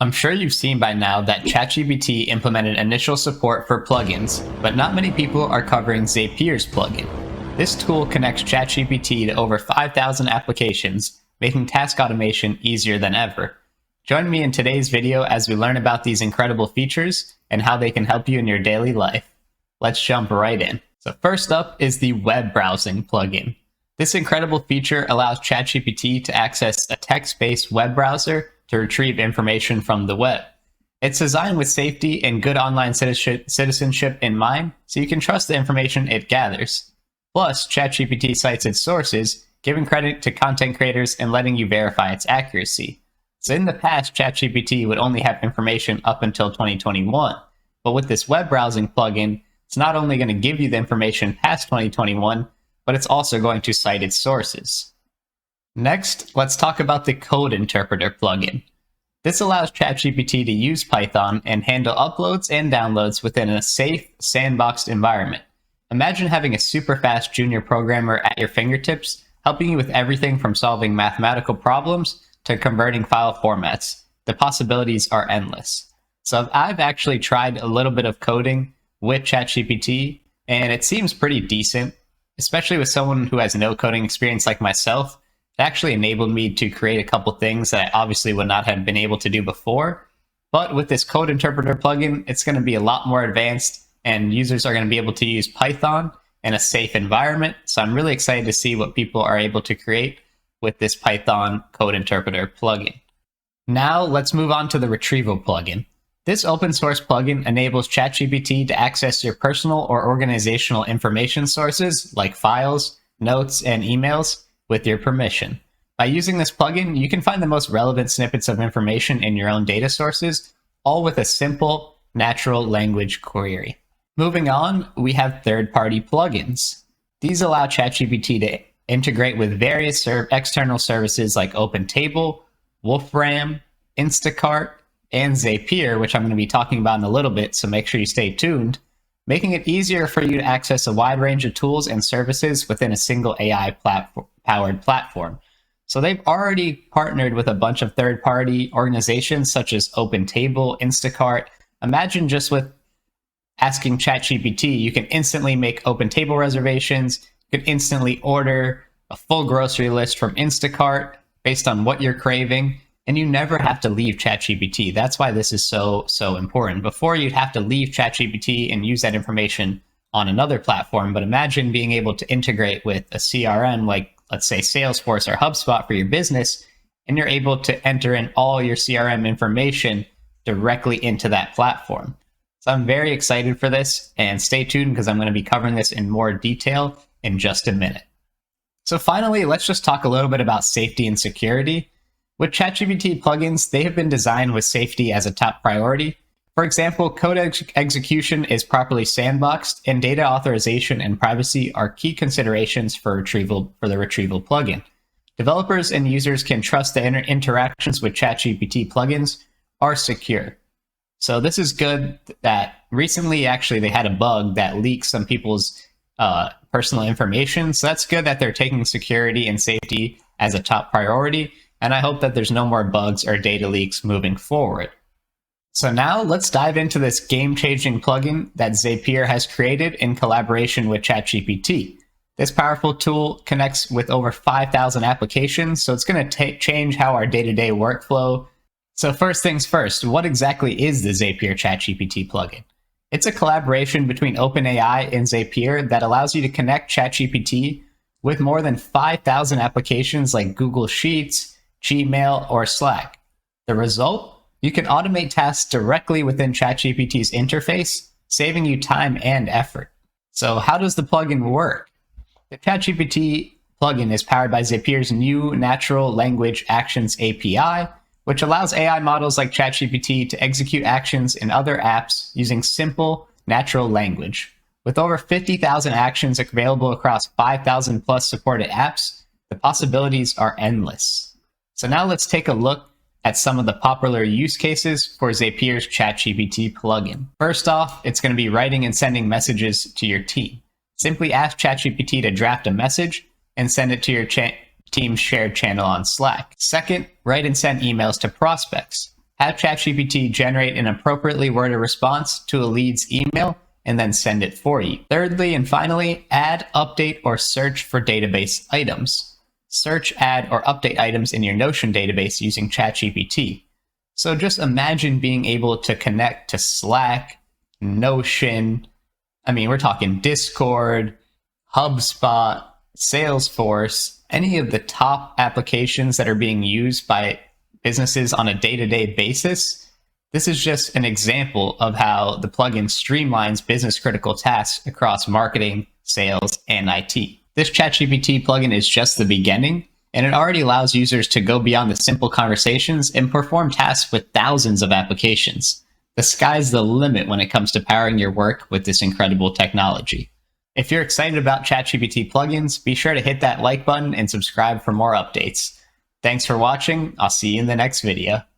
I'm sure you've seen by now that ChatGPT implemented initial support for plugins, but not many people are covering Zapier's plugin. This tool connects ChatGPT to over 5,000 applications, making task automation easier than ever. Join me in today's video as we learn about these incredible features and how they can help you in your daily life. Let's jump right in. So first up is the web browsing plugin. This incredible feature allows ChatGPT to access a text-based web browser to retrieve information from the web. It's designed with safety and good online citizenship in mind, so you can trust the information it gathers. Plus, ChatGPT cites its sources, giving credit to content creators and letting you verify its accuracy. So in the past, ChatGPT would only have information up until 2021, but with this web browsing plugin, it's not only going to give you the information past 2021, but it's also going to cite its sources. Next, let's talk about the code interpreter plugin. This allows ChatGPT to use Python and handle uploads and downloads within a safe, sandboxed environment. Imagine having a super fast junior programmer at your fingertips, helping you with everything from solving mathematical problems to converting file formats. The possibilities are endless. So I've actually tried a little bit of coding with ChatGPT, and it seems pretty decent, especially with someone who has no coding experience like myself. It actually enabled me to create a couple things that I obviously would not have been able to do before. But with this code interpreter plugin, it's going to be a lot more advanced, and users are going to be able to use Python in a safe environment. So I'm really excited to see what people are able to create with this Python code interpreter plugin. Now let's move on to the Retrieval plugin. This open source plugin enables ChatGPT to access your personal or organizational information sources like files, notes, and emails with your permission. By using this plugin, you can find the most relevant snippets of information in your own data sources, all with a simple, natural language query. Moving on, we have third-party plugins. These allow ChatGPT to integrate with various external services like OpenTable, Wolfram, Instacart, and Zapier, which I'm going to be talking about in a little bit, so make sure you stay tuned, making it easier for you to access a wide range of tools and services within a single AI-powered platform. So they've already partnered with a bunch of third-party organizations such as OpenTable, Instacart. Imagine just with asking ChatGPT, you can instantly make OpenTable reservations, you can instantly order a full grocery list from Instacart based on what you're craving, and you never have to leave ChatGPT. That's why this is so important. Before, you'd have to leave ChatGPT and use that information on another platform, but imagine being able to integrate with a CRM like, let's say, Salesforce or HubSpot for your business, and you're able to enter in all your CRM information directly into that platform. So I'm very excited for this, and stay tuned because I'm going to be covering this in more detail in just a minute. So finally, let's just talk a little bit about safety and security. With ChatGPT plugins, they have been designed with safety as a top priority. For example, code execution is properly sandboxed, and data authorization and privacy are key considerations for the Retrieval plugin. Developers and users can trust the interactions with ChatGPT plugins are secure. So this is good that recently, actually, they had a bug that leaked some people's personal information. So that's good that they're taking security and safety as a top priority. And I hope that there's no more bugs or data leaks moving forward. So now let's dive into this game-changing plugin that Zapier has created in collaboration with ChatGPT. This powerful tool connects with over 5,000 applications, so it's going to change how our day-to-day workflow. So first things first, what exactly is the Zapier ChatGPT plugin? It's a collaboration between OpenAI and Zapier that allows you to connect ChatGPT with more than 5,000 applications like Google Sheets, Gmail, or Slack. The result? You can automate tasks directly within ChatGPT's interface, saving you time and effort. So how does the plugin work? The ChatGPT plugin is powered by Zapier's new Natural Language Actions API, which allows AI models like ChatGPT to execute actions in other apps using simple, natural language. With over 50,000 actions available across 5,000 plus supported apps, the possibilities are endless. So now let's take a look at some of the popular use cases for Zapier's ChatGPT plugin. First off, it's going to be writing and sending messages to your team. Simply ask ChatGPT to draft a message and send it to your team's shared channel on Slack. Second, write and send emails to prospects. Have ChatGPT generate an appropriately worded response to a lead's email and then send it for you. Thirdly and finally, add, update, or search for database items. Search, add, or update items in your Notion database using ChatGPT. So just imagine being able to connect to Slack, Notion, we're talking Discord, HubSpot, Salesforce, any of the top applications that are being used by businesses on a day-to-day basis. This is just an example of how the plugin streamlines business-critical tasks across marketing, sales, and IT. This ChatGPT plugin is just the beginning, and it already allows users to go beyond the simple conversations and perform tasks with thousands of applications. The sky's the limit when it comes to powering your work with this incredible technology. If you're excited about ChatGPT plugins, be sure to hit that like button and subscribe for more updates. Thanks for watching. I'll see you in the next video.